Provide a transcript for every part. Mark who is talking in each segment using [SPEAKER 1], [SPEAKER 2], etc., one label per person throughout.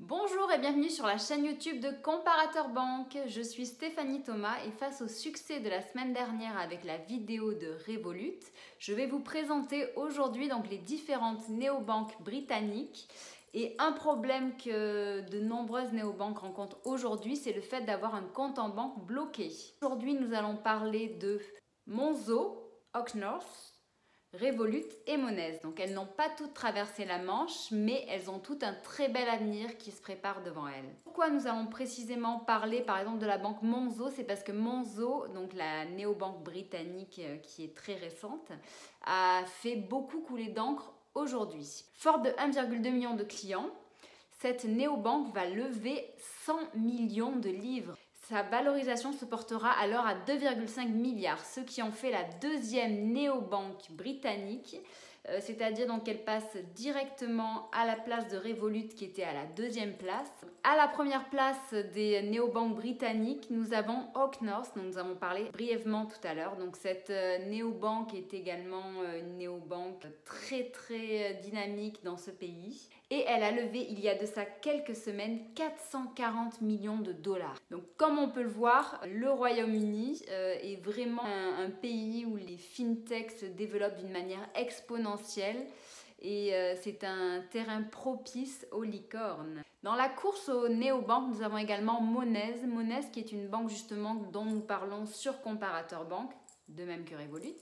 [SPEAKER 1] Bonjour et bienvenue sur la chaîne YouTube de Comparateur Banque. Je suis Stéphanie Thomas et face au succès de la semaine dernière avec la vidéo de Revolut, je vais vous présenter aujourd'hui donc les différentes néobanques britanniques. Et un problème que de nombreuses néobanques rencontrent aujourd'hui, c'est le fait d'avoir un compte en banque bloqué. Aujourd'hui, nous allons parler de Monzo, O'Knorth, Revolut et Monese. Donc elles n'ont pas toutes traversé la Manche, mais elles ont toutes un très bel avenir qui se prépare devant elles. Pourquoi nous allons précisément parler par exemple de la banque Monzo? C'est parce que Monzo, donc la néobanque britannique qui est très récente, a fait beaucoup couler d'encre aujourd'hui. Forte de 1,2 million de clients, cette néobanque va lever 100 millions de livres. Sa valorisation se portera alors à 2,5 milliards, ce qui en fait la deuxième néobanque britannique, c'est-à-dire donc qu'elle passe directement à la place de Revolut qui était à la deuxième place. À la première place des néobanques britanniques, nous avons O'Knorth, dont nous avons parlé brièvement tout à l'heure. Donc cette néobanque est également une néobanque très dynamique dans ce pays. Et elle a levé il y a de ça quelques semaines 440 millions de dollars. Donc comme on peut le voir, le Royaume-Uni est vraiment un pays où les fintechs se développent d'une manière exponentielle et c'est un terrain propice aux licornes. Dans la course aux néobanques, nous avons également Monese. Monese qui est une banque justement dont nous parlons sur Comparateur Banque, de même que Revolut.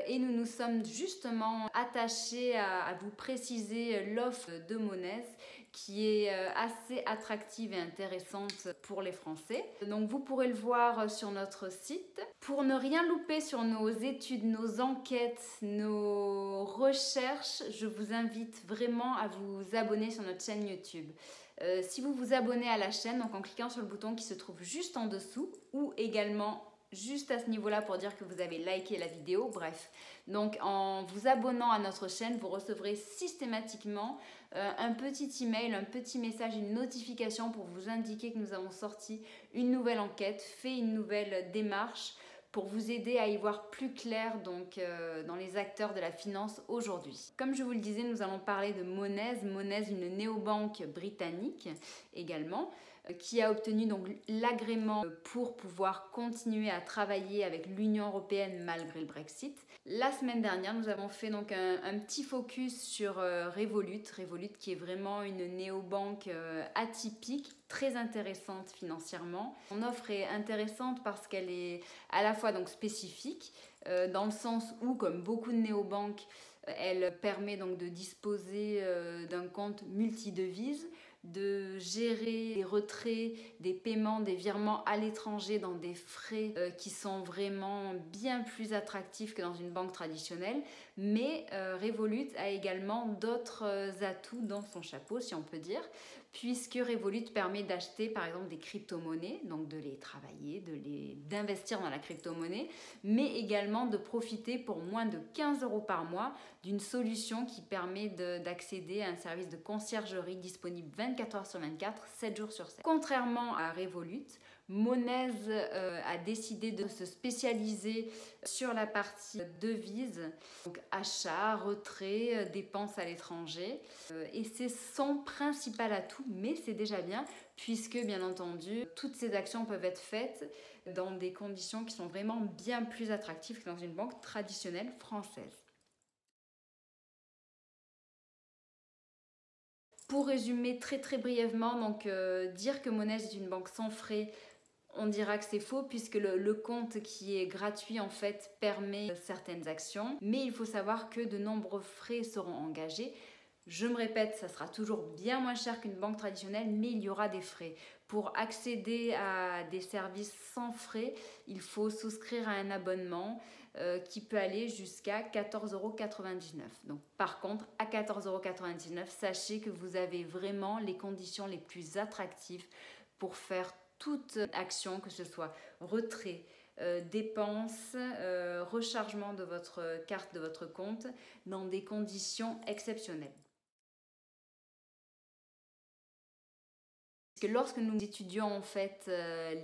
[SPEAKER 1] Et nous nous sommes justement attachés à vous préciser l'offre de Monese qui est assez attractive et intéressante pour les Français. Donc vous pourrez le voir sur notre site. Pour ne rien louper sur nos études, nos enquêtes, nos recherches, je vous invite vraiment à vous abonner sur notre chaîne YouTube. Si vous vous abonnez à la chaîne, donc en cliquant sur le bouton qui se trouve juste en dessous ou également juste à ce niveau-là pour dire que vous avez liké la vidéo, bref. Donc en vous abonnant à notre chaîne, vous recevrez systématiquement un petit email, un petit message, une notification pour vous indiquer que nous avons sorti une nouvelle enquête, fait une nouvelle démarche pour vous aider à y voir plus clair donc, dans les acteurs de la finance aujourd'hui. Comme je vous le disais, nous allons parler de Monese. Monese, une néobanque britannique également, qui a obtenu donc l'agrément pour pouvoir continuer à travailler avec l'Union européenne malgré le Brexit. La semaine dernière, nous avons fait donc un petit focus sur Revolut. Revolut qui est vraiment une néobanque atypique, très intéressante financièrement. Son offre est intéressante parce qu'elle est à la fois donc spécifique, dans le sens où, comme beaucoup de néobanques, elle permet donc de disposer d'un compte multidevises, de gérer des retraits, des paiements, des virements à l'étranger dans des frais qui sont vraiment bien plus attractifs que dans une banque traditionnelle. Mais Revolut a également d'autres atouts dans son chapeau, si on peut dire, puisque Revolut permet d'acheter par exemple des crypto-monnaies, donc de les travailler, d'investir dans la crypto-monnaie, mais également de profiter pour moins de 15 € par mois d'une solution qui permet d'accéder à un service de conciergerie disponible 24 heures sur 24, 7 jours sur 7. Contrairement à Revolut, Monese a décidé de se spécialiser sur la partie devises, donc achat, retrait, dépenses à l'étranger. Et c'est son principal atout, mais c'est déjà bien, puisque bien entendu, toutes ces actions peuvent être faites dans des conditions qui sont vraiment bien plus attractives que dans une banque traditionnelle française. Pour résumer très brièvement, donc dire que Monese est une banque sans frais, on dira que c'est faux puisque le compte qui est gratuit en fait permet certaines actions, mais il faut savoir que de nombreux frais seront engagés. Je me répète, ça sera toujours bien moins cher qu'une banque traditionnelle, mais il y aura des frais. Pour accéder à des services sans frais, il faut souscrire à un abonnement qui peut aller jusqu'à 14,99 €. Donc, par contre, à 14,99 €, sachez que vous avez vraiment les conditions les plus attractives pour faire toute action, que ce soit retrait, dépenses, rechargement de votre carte, de votre compte, dans des conditions exceptionnelles. puisque lorsque nous étudions en fait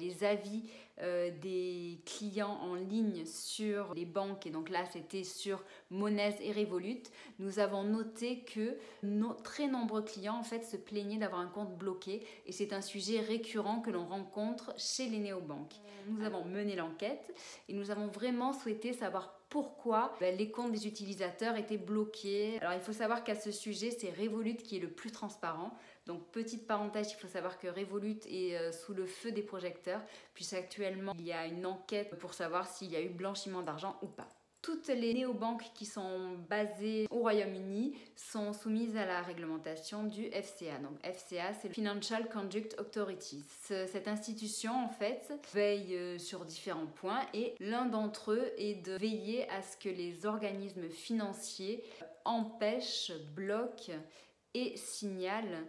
[SPEAKER 1] les avis des clients en ligne sur les banques, et donc là c'était sur Monese et Revolut, nous avons noté que très nombreux clients en fait se plaignaient d'avoir un compte bloqué, et c'est un sujet récurrent que l'on rencontre chez les néobanques. Nous avons mené l'enquête et nous avons vraiment souhaité savoir pourquoi les comptes des utilisateurs étaient bloqués. Alors il faut savoir qu'à ce sujet, c'est Revolut qui est le plus transparent. Donc petite parenthèse, il faut savoir que Revolut est sous le feu des projecteurs, puisqu'actuellement il y a une enquête pour savoir s'il y a eu blanchiment d'argent ou pas. Toutes les néobanques qui sont basées au Royaume-Uni sont soumises à la réglementation du FCA. Donc FCA, c'est le Financial Conduct Authority. Cette institution, en fait, veille sur différents points, et l'un d'entre eux est de veiller à ce que les organismes financiers empêchent, bloquent et signalent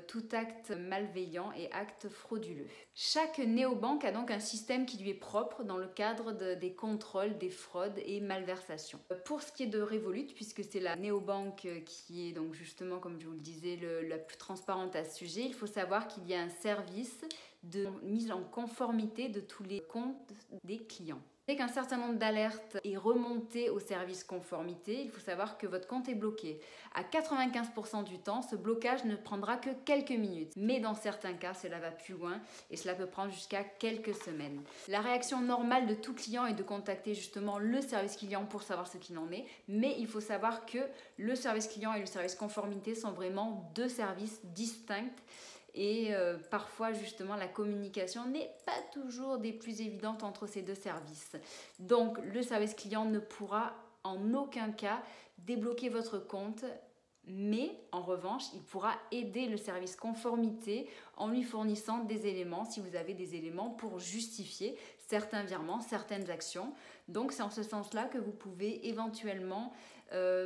[SPEAKER 1] tout acte malveillant et acte frauduleux. Chaque néobanque a donc un système qui lui est propre dans le cadre des contrôles des fraudes et malversations. Pour ce qui est de Revolut, puisque c'est la néobanque qui est donc justement, comme je vous le disais, la plus transparente à ce sujet, il faut savoir qu'il y a un service de mise en conformité de tous les comptes des clients. Dès qu'un certain nombre d'alertes est remonté au service conformité, il faut savoir que votre compte est bloqué. À 95% du temps, ce blocage ne prendra que quelques minutes. Mais dans certains cas, cela va plus loin et cela peut prendre jusqu'à quelques semaines. La réaction normale de tout client est de contacter justement le service client pour savoir ce qu'il en est. Mais il faut savoir que le service client et le service conformité sont vraiment deux services distincts. Et parfois justement la communication n'est pas toujours des plus évidentes entre ces deux services. Donc le service client ne pourra en aucun cas débloquer votre compte, mais en revanche il pourra aider le service conformité en lui fournissant des éléments, si vous avez des éléments pour justifier certains virements, certaines actions. Donc c'est en ce sens-là que vous pouvez éventuellement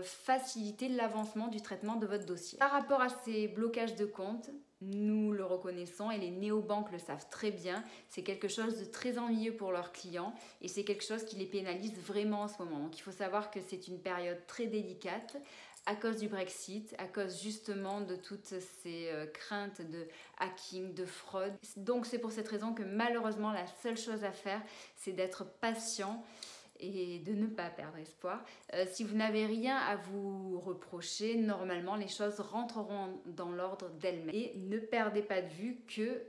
[SPEAKER 1] faciliter l'avancement du traitement de votre dossier. Par rapport à ces blocages de compte, nous le reconnaissons et les néobanques le savent très bien, c'est quelque chose de très ennuyeux pour leurs clients et c'est quelque chose qui les pénalise vraiment en ce moment. Donc il faut savoir que c'est une période très délicate à cause du Brexit, à cause justement de toutes ces craintes de hacking, de fraude. Donc c'est pour cette raison que malheureusement la seule chose à faire, c'est d'être patient et de ne pas perdre espoir. Si vous n'avez rien à vous reprocher, normalement les choses rentreront dans l'ordre d'elles-mêmes. Et ne perdez pas de vue que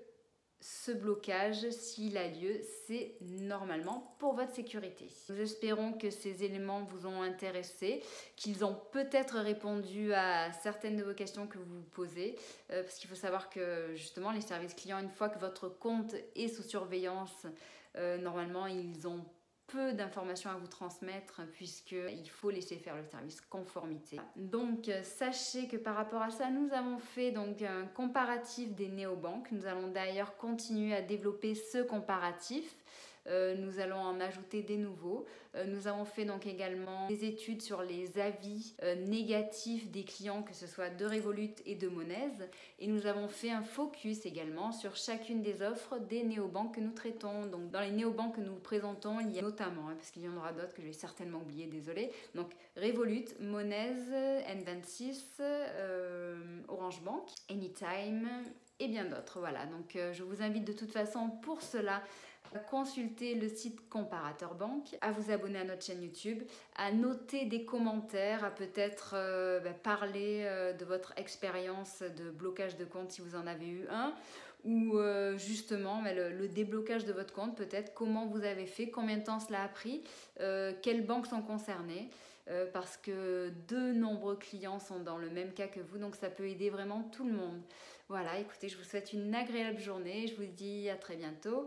[SPEAKER 1] ce blocage, s'il a lieu, c'est normalement pour votre sécurité. Nous espérons que ces éléments vous ont intéressé, qu'ils ont peut-être répondu à certaines de vos questions que vous vous posez, parce qu'il faut savoir que justement les services clients, une fois que votre compte est sous surveillance, normalement ils ont peu d'informations à vous transmettre puisqu'il faut laisser faire le service conformité. Donc sachez que par rapport à ça, nous avons fait donc un comparatif des néobanques. Nous allons d'ailleurs continuer à développer ce comparatif. Nous allons en ajouter des nouveaux. Nous avons fait donc également des études sur les avis négatifs des clients, que ce soit de Revolut et de Monese. Et nous avons fait un focus également sur chacune des offres des néobanques que nous traitons. Donc dans les néobanques que nous présentons, il y a notamment, parce qu'il y en aura d'autres que je vais certainement oublier, désolé. Donc Revolut, Monese, N26, Orange Bank, Anytime et bien d'autres. Voilà, donc je vous invite de toute façon pour cela à consulter le site Comparateur Banque, à vous abonner à notre chaîne YouTube, à noter des commentaires, à peut-être parler de votre expérience de blocage de compte si vous en avez eu un, ou justement le déblocage de votre compte, peut-être comment vous avez fait, combien de temps cela a pris, quelles banques sont concernées, parce que de nombreux clients sont dans le même cas que vous, donc ça peut aider vraiment tout le monde. Voilà, écoutez, je vous souhaite une agréable journée, je vous dis à très bientôt.